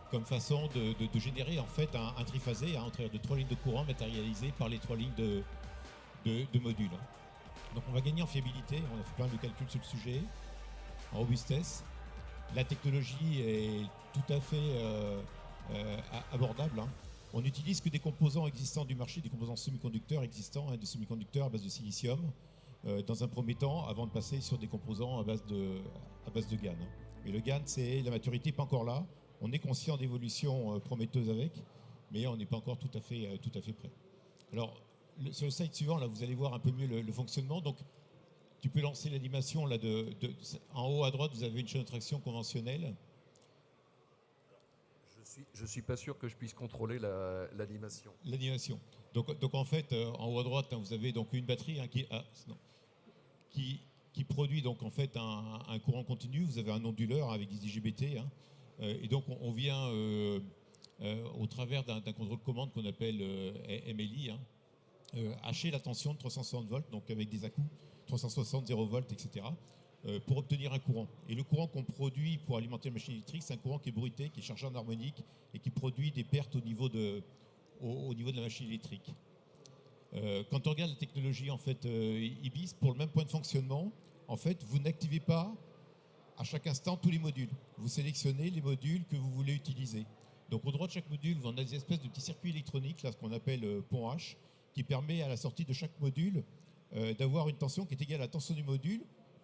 comme façon de générer en fait un triphasé au travers de 3 lignes de courant matérialisées par les 3 lignes de modules. Donc on va gagner en fiabilité, on a fait plein de calculs sur le sujet, en robustesse. La technologie est tout à fait abordable. On n'utilise que des composants existants du marché, des composants semi-conducteurs existants, des semi-conducteurs à base de silicium, dans un premier temps, avant de passer sur des composants à base de GaN. Mais le GaN, la maturité n'est pas encore là. On est conscient d'évolutions prometteuses avec, mais on n'est pas encore tout à fait prêt. Alors, sur le slide suivant, là, vous allez voir un peu mieux le fonctionnement. Donc, tu peux lancer l'animation. En haut à droite, vous avez une chaîne de traction conventionnelle.
Je suis pas sûr que je puisse contrôler l'animation.
L'animation. Donc en fait, en haut à droite, vous avez donc une batterie qui produit donc en fait un courant continu. Vous avez un onduleur avec des IGBT. Et donc on vient au travers d'un contrôle commande qu'on appelle MLI. Hacher la tension de 360 volts, donc avec des à-coups 360, 0 volts, etc., pour obtenir un courant. Et le courant qu'on produit pour alimenter la machine électrique, c'est un courant qui est bruité, qui est chargé en harmonique et qui produit des pertes au niveau de la machine électrique. Quand on regarde la technologie en fait, IBIS, pour le même point de fonctionnement, en fait, vous n'activez pas à chaque instant tous les modules. Vous sélectionnez les modules que vous voulez utiliser. Donc au droit de chaque module, on a des espèces de petits circuits électroniques, là, ce qu'on appelle pont H, qui permet à la sortie de chaque module d'avoir une tension qui est égale à la tension du module,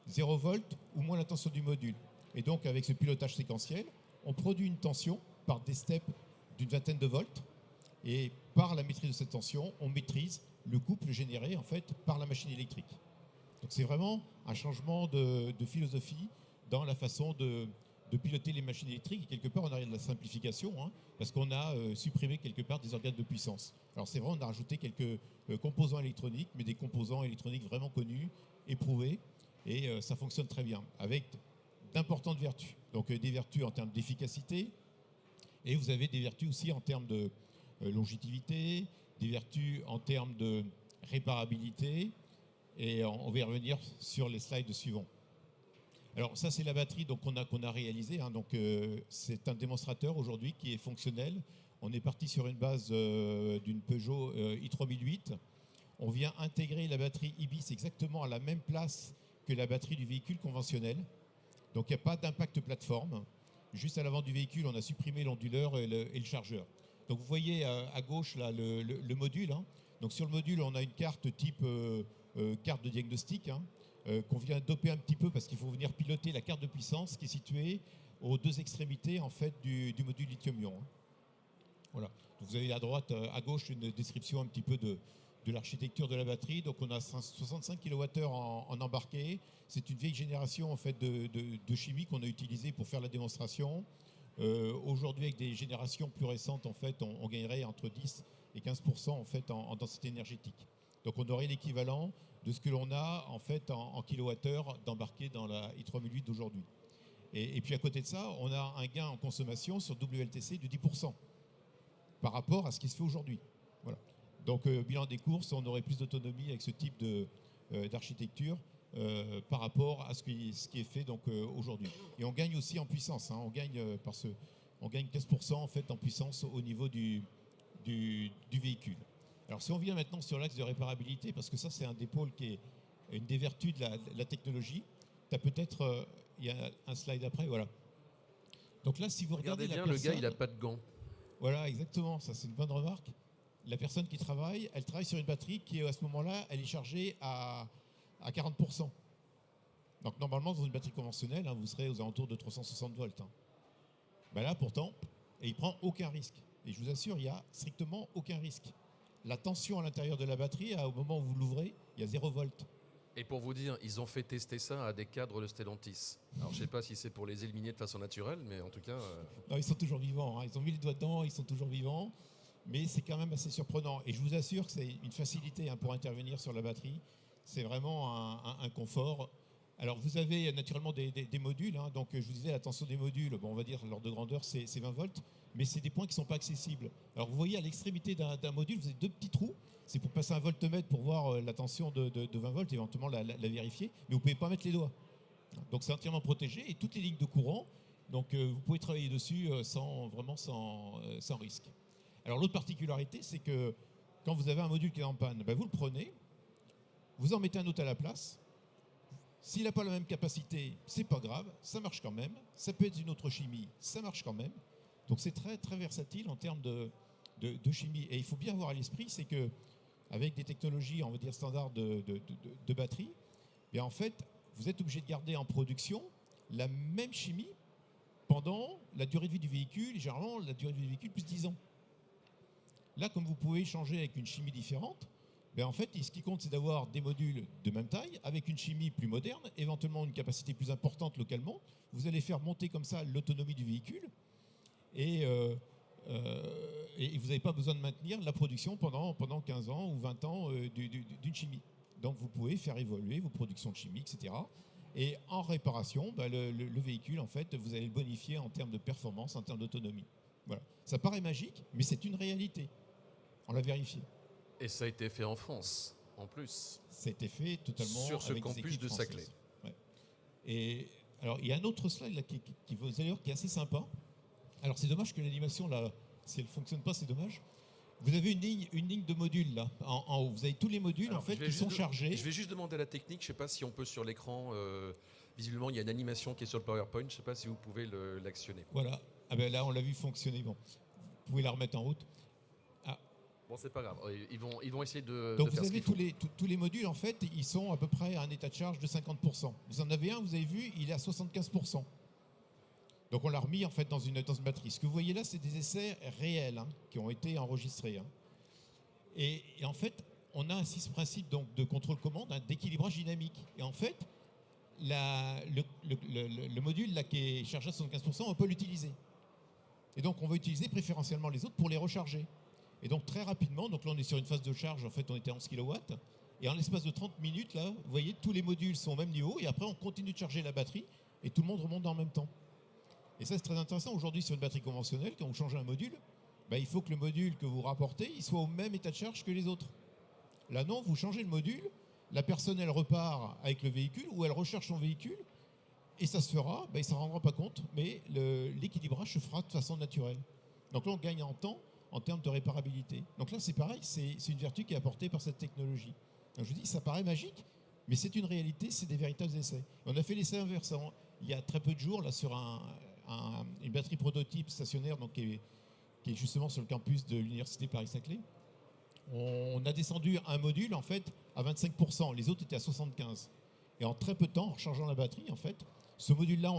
0 volt ou moins la tension du module. Et donc avec ce pilotage séquentiel, on produit une tension par des steps d'une vingtaine de volts, et par la maîtrise de cette tension, on maîtrise le couple généré en fait par la machine électrique. Donc c'est vraiment un changement de philosophie dans la façon de piloter les machines électriques. Et quelque part, on arrive à la simplification, parce qu'on a supprimé quelque part des organes de puissance. Alors c'est vrai, on a rajouté quelques composants électroniques, mais des composants électroniques vraiment connus, éprouvés, et ça fonctionne très bien, avec d'importantes vertus. Donc des vertus en termes d'efficacité, et vous avez des vertus aussi en termes de longévité, des vertus en termes de réparabilité, et on va y revenir sur les slides suivants. Alors ça, c'est la batterie qu'on a réalisée. Donc c'est un démonstrateur aujourd'hui qui est fonctionnel. On est parti sur une base d'une Peugeot i3008. On vient intégrer la batterie IBIS exactement à la même place que la batterie du véhicule conventionnel. Donc il n'y a pas d'impact plateforme. Juste à l'avant du véhicule, on a supprimé l'onduleur et le chargeur. Donc vous voyez à gauche là, le module. Donc sur le module, on a une carte type carte de diagnostic, qu'on vient doper un petit peu parce qu'il faut venir piloter la carte de puissance qui est située aux deux extrémités en fait, du module lithium-ion. Voilà. Donc vous avez à droite, à gauche, une description un petit peu de l'architecture de la batterie. Donc on a 65 kWh en embarqué. C'est une vieille génération en fait, de chimie qu'on a utilisée pour faire la démonstration. Aujourd'hui, avec des générations plus récentes, en fait, on gagnerait entre 10 et 15% en, fait, en densité énergétique. Donc on aurait l'équivalent de ce que l'on a en fait en kilowattheure d'embarqué dans la i3008 d'aujourd'hui. Et puis à côté de ça, on a un gain en consommation sur WLTC de 10% par rapport à ce qui se fait aujourd'hui. Voilà. Donc bilan des courses, on aurait plus d'autonomie avec ce type d'architecture par rapport à ce qui est fait aujourd'hui. Et on gagne aussi en puissance. On gagne on gagne 15% en fait en puissance au niveau du véhicule. Alors si on vient maintenant sur l'axe de réparabilité, parce que ça c'est un des pôles qui est une des vertus de la technologie, tu as peut-être, il y a un slide après, voilà. Donc là, si vous regardez
bien,
la personne,
le gars, il n'a pas de gants.
Voilà, exactement, ça c'est une bonne remarque. La personne qui travaille, elle travaille sur une batterie qui, à ce moment-là, elle est chargée à 40%. Donc normalement, dans une batterie conventionnelle, vous serez aux alentours de 360 volts. Ben là, pourtant, il ne prend aucun risque. Et je vous assure, il n'y a strictement aucun risque. La tension à l'intérieur de la batterie, au moment où vous l'ouvrez, il y a 0 volt.
Et pour vous dire, ils ont fait tester ça à des cadres de Stellantis. Alors je ne sais pas si c'est pour les éliminer de façon naturelle, mais en tout cas...
Non, ils sont toujours vivants. Ils ont mis le doigt dedans, ils sont toujours vivants. Mais c'est quand même assez surprenant. Et je vous assure que c'est une facilité pour intervenir sur la batterie. C'est vraiment un confort. Alors vous avez naturellement des modules. Donc je vous disais, attention des modules, on va dire l'ordre de grandeur c'est 20 volts. Mais c'est des points qui ne sont pas accessibles. Alors vous voyez à l'extrémité d'un module, vous avez 2 petits trous. C'est pour passer un voltmètre pour voir la tension de 20 volts, éventuellement la vérifier. Mais vous ne pouvez pas mettre les doigts. Donc c'est entièrement protégé. Et toutes les lignes de courant, donc vous pouvez travailler dessus sans risque. Alors l'autre particularité, c'est que quand vous avez un module qui est en panne, vous le prenez, vous en mettez un autre à la place. S'il n'a pas la même capacité, c'est pas grave, ça marche quand même. Ça peut être une autre chimie, ça marche quand même. Donc c'est très très versatile en termes de chimie. Et il faut bien avoir à l'esprit, c'est que avec des technologies, on va dire standards de batterie, bien en fait, vous êtes obligé de garder en production la même chimie pendant la durée de vie du véhicule, et généralement la durée de vie du véhicule plus 10 ans. Là, comme vous pouvez changer avec une chimie différente, en fait, ce qui compte, c'est d'avoir des modules de même taille, avec une chimie plus moderne, éventuellement une capacité plus importante localement. Vous allez faire monter comme ça l'autonomie du véhicule, et vous n'avez pas besoin de maintenir la production pendant 15 ans ou 20 ans d'une chimie. Donc vous pouvez faire évoluer vos productions de chimie, etc. Et en réparation, le véhicule, en fait, vous allez le bonifier en termes de performance, en termes d'autonomie. Voilà. Ça paraît magique, mais c'est une réalité. On l'a vérifié.
Et ça a été fait en France, en plus.
Ça a été fait totalement
sur ce
avec
campus de Saclay.
Ouais. Et alors, il y a un autre slide là, qui est assez sympa. Alors, c'est dommage que l'animation, là, si elle ne fonctionne pas, c'est dommage. Vous avez une ligne de modules, là, en haut. Vous avez tous les modules, en fait, qui sont chargés.
Je vais juste demander à la technique, je ne sais pas si on peut sur l'écran... visiblement, il y a une animation qui est sur le PowerPoint. Je ne sais pas si vous pouvez l'actionner.
Voilà. Là, on l'a vu fonctionner. Bon. Vous pouvez la remettre en route.
Bon, c'est pas grave. Ils vont essayer de
Donc
faire
vous avez tous les modules, en fait, ils sont à peu près à un état de charge de 50%. Vous en avez un, vous avez vu, il est à 75%. Donc on l'a remis en fait dans une batterie. Ce que vous voyez là, c'est des essais réels qui ont été enregistrés. Et en fait, on a ainsi ce principe donc, de contrôle-commande, d'équilibrage dynamique. Et en fait, le module là, qui est chargé à 75%, on ne peut pas l'utiliser. Et donc on va utiliser préférentiellement les autres pour les recharger. Et donc très rapidement, donc là on est sur une phase de charge, en fait on était à 11 kW, et en l'espace de 30 minutes, là, vous voyez, tous les modules sont au même niveau, et après on continue de charger la batterie, et tout le monde remonte en même temps. Et ça c'est très intéressant, aujourd'hui sur une batterie conventionnelle, quand vous changez un module, il faut que le module que vous rapportez, il soit au même état de charge que les autres. Là non, vous changez le module, la personne elle repart avec le véhicule, ou elle recharge son véhicule, et ça se fera, il ne s'en rendra pas compte, mais l'équilibrage se fera de façon naturelle. Donc là on gagne en temps, en termes de réparabilité. Donc là, c'est pareil, c'est une vertu qui est apportée par cette technologie. Donc je vous dis, ça paraît magique, mais c'est une réalité, c'est des véritables essais. On a fait l'essai inverse il y a très peu de jours là, sur une batterie prototype stationnaire donc, qui est justement sur le campus de l'Université Paris-Saclay. On a descendu un module en fait à 25%, les autres étaient à 75%. Et en très peu de temps, en rechargeant la batterie, en fait, ce module-là,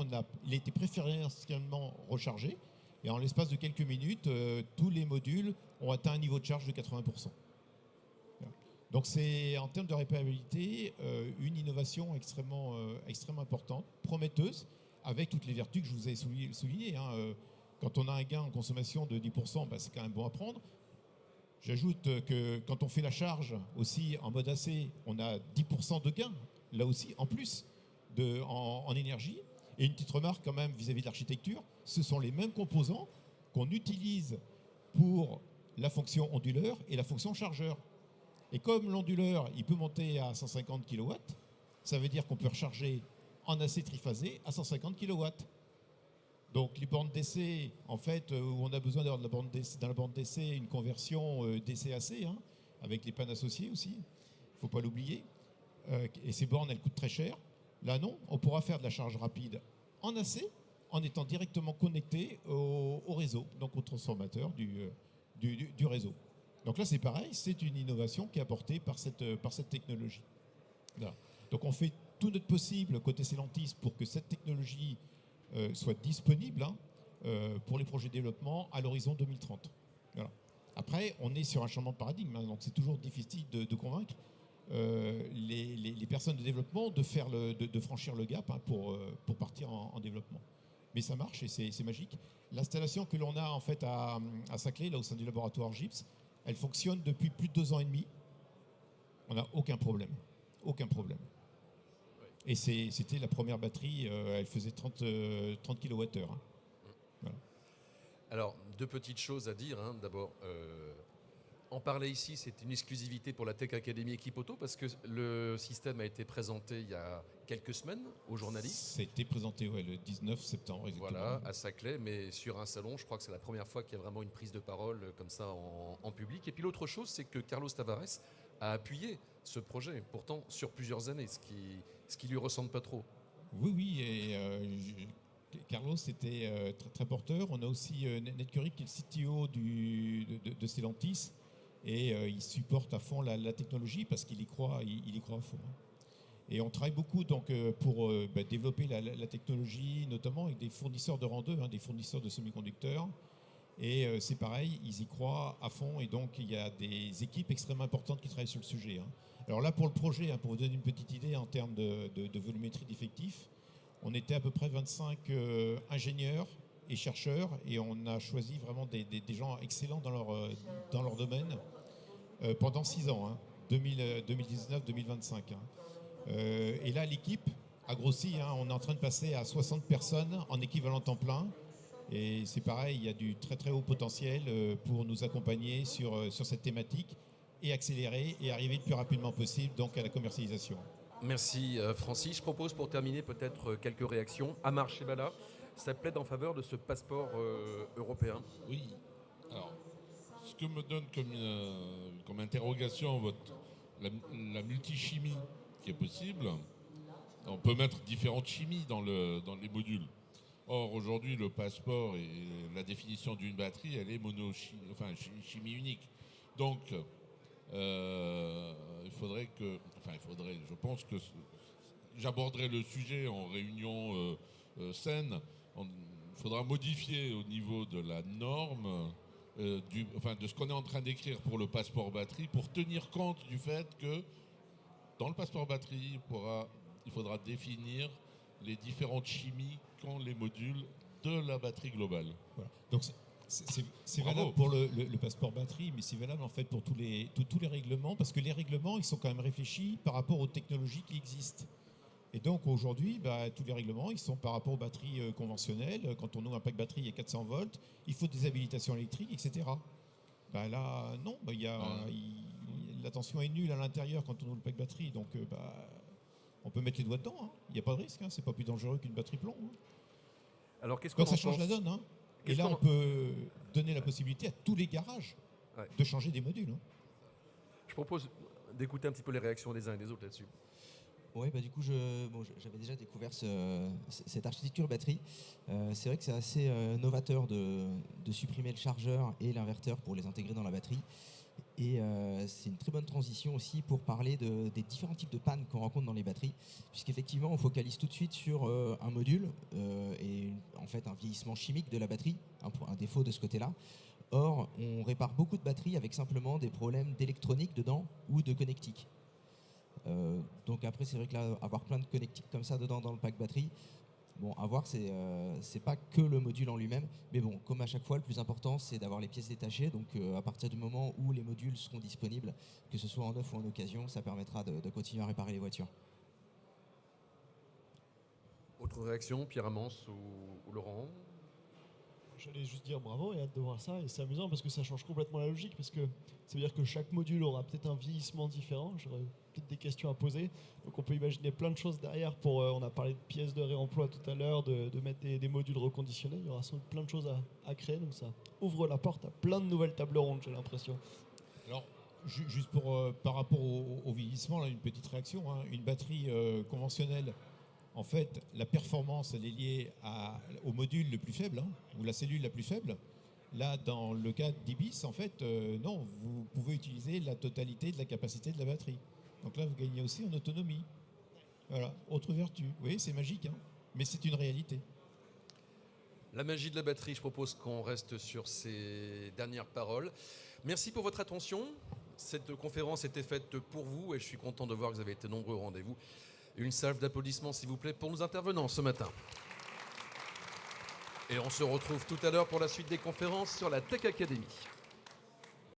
il a été préférentiellement rechargé. Et en l'espace de quelques minutes, tous les modules ont atteint un niveau de charge de 80%. Donc c'est, en termes de réparabilité, une innovation extrêmement importante, prometteuse, avec toutes les vertus que je vous ai soulignées. Quand on a un gain en consommation de 10%, c'est quand même bon à prendre. J'ajoute que quand on fait la charge aussi en mode AC, on a 10% de gain, là aussi, en plus en énergie. Et une petite remarque quand même vis-à-vis de l'architecture, ce sont les mêmes composants qu'on utilise pour la fonction onduleur et la fonction chargeur. Et comme l'onduleur, il peut monter à 150 kW, ça veut dire qu'on peut recharger en AC triphasé à 150 kW. Donc les bornes DC, en fait, où on a besoin d'avoir dans la borne DC une conversion DC-AC, hein, avec les pannes associées aussi, il ne faut pas l'oublier. Et ces bornes, elles coûtent très cher. Là, non, on pourra faire de la charge rapide en AC en étant directement connecté au réseau, donc au transformateur du réseau. Donc là, c'est pareil, c'est une innovation qui est apportée par cette technologie. Là. Donc on fait tout notre possible côté Stellantis pour que cette technologie soit disponible pour les projets de développement à l'horizon 2030. Voilà. Après, on est sur un changement de paradigme, hein, donc c'est toujours difficile de convaincre les personnes de développement de franchir le gap, hein, pour partir en développement. Mais ça marche et c'est magique. L'installation que l'on a en fait à Saclay, là au sein du laboratoire GIPS, elle fonctionne depuis plus de 2 ans et demi. On n'a aucun problème. Aucun problème. Et c'était la première batterie, elle faisait 30 kWh. Hein. Voilà.
Alors, 2 petites choses à dire. Hein. D'abord, en parler ici, c'est une exclusivité pour la Tech Academy Équipe Auto parce que le système a été présenté il y a quelques semaines aux journalistes.
Ça a été présenté le 19 septembre, exactement.
Voilà, à Saclay, mais sur un salon, je crois que c'est la première fois qu'il y a vraiment une prise de parole comme ça en public. Et puis l'autre chose, c'est que Carlos Tavares a appuyé ce projet, pourtant sur plusieurs années, ce qui lui ressemble pas trop.
Oui, et Carlos était très, très porteur. On a aussi Ned Curry qui est le CTO de Stellantis et il supporte à fond la technologie parce qu'il y croit, il y croit à fond. Et on travaille beaucoup donc, pour développer la technologie, notamment avec des fournisseurs de rang 2, hein, des fournisseurs de semi-conducteurs. Et c'est pareil, ils y croient à fond et donc il y a des équipes extrêmement importantes qui travaillent sur le sujet. Hein. Alors là, pour le projet, hein, pour vous donner une petite idée en termes de volumétrie d'effectifs, on était à peu près 25 ingénieurs et chercheurs et on a choisi vraiment des gens excellents dans leur domaine pendant 6 ans, hein, 2019-2025. Hein. Et là, l'équipe a grossi, hein, on est en train de passer à 60 personnes en équivalent temps plein. Et c'est pareil, il y a du très très haut potentiel pour nous accompagner sur cette thématique et accélérer et arriver le plus rapidement possible donc à la commercialisation.
Merci Francis. Je propose pour terminer peut-être quelques réactions. Amar Chebala, ça plaide en faveur de ce passeport européen.
Oui. Alors, ce que me donne comme interrogation la multichimie qui est possible, on peut mettre différentes chimies dans les modules. Or, aujourd'hui, le passeport et la définition d'une batterie, elle est chimie unique. Donc, je pense que j'aborderai le sujet en réunion saine. Il faudra modifier au niveau de la norme, de ce qu'on est en train d'écrire pour le passeport batterie, pour tenir compte du fait que dans le passeport batterie, il faudra définir les différentes chimies qu'ont les modules de la batterie globale.
Voilà. Donc c'est valable pour le passeport batterie, mais c'est valable en fait pour tous les règlements, parce que les règlements, ils sont quand même réfléchis par rapport aux technologies qui existent. Et donc aujourd'hui, tous les règlements, ils sont par rapport aux batteries conventionnelles. Quand on ouvre un pack batterie à 400 volts, il faut des habilitations électriques, etc. Là, non, la tension est nulle à l'intérieur quand on ouvre le pack batterie, donc on peut mettre les doigts dedans, hein. Il n'y a pas de risque, hein. C'est pas plus dangereux qu'une batterie plomb. Hein.
Alors, qu'est-ce qu'on
donc ça change la donne. Hein. Et là, on peut donner la possibilité à tous les garages de changer des modules. Hein.
Je propose d'écouter un petit peu les réactions des uns et des autres là-dessus.
Oui, du coup, j'avais déjà découvert cette architecture batterie. C'est vrai que c'est assez novateur de supprimer le chargeur et l'inverteur pour les intégrer dans la batterie. Et c'est une très bonne transition aussi pour parler des différents types de pannes qu'on rencontre dans les batteries, puisqu'effectivement on focalise tout de suite sur un module et en fait un vieillissement chimique de la batterie, un défaut de ce côté-là. Or, on répare beaucoup de batteries avec simplement des problèmes d'électronique dedans ou de connectique. Donc après, c'est vrai que là, avoir plein de connectiques comme ça dedans dans le pack batterie, bon, à voir, c'est pas que le module en lui-même, mais bon, comme à chaque fois, le plus important, c'est d'avoir les pièces détachées. Donc, à partir du moment où les modules seront disponibles, que ce soit en neuf ou en occasion, ça permettra de continuer à réparer les voitures.
Autre réaction, Pierre Amance ou Laurent?
J'allais juste dire bravo et hâte de voir ça. Et c'est amusant parce que ça change complètement la logique, parce que ça veut dire que chaque module aura peut-être un vieillissement différent. J'aurais peut-être des questions à poser. Donc on peut imaginer plein de choses derrière pour... on a parlé de pièces de réemploi tout à l'heure, de mettre des modules reconditionnés. Il y aura sans doute plein de choses à créer. Donc ça ouvre la porte à plein de nouvelles tables rondes, j'ai l'impression.
Alors, juste par rapport au vieillissement, là, une petite réaction. Hein. Une batterie conventionnelle, en fait, la performance, elle est liée au module le plus faible, hein, ou la cellule la plus faible. Là, dans le cas d'Ibis, en fait, non, vous pouvez utiliser la totalité de la capacité de la batterie. Donc là, vous gagnez aussi en autonomie. Voilà, autre vertu. Vous voyez, c'est magique, hein, mais c'est une réalité.
La magie de la batterie, je propose qu'on reste sur ces dernières paroles. Merci pour votre attention. Cette conférence était faite pour vous et je suis content de voir que vous avez été nombreux au rendez-vous. Une salve d'applaudissements, s'il vous plaît, pour nos intervenants ce matin. Et on se retrouve tout à l'heure pour la suite des conférences sur la Tech Academy.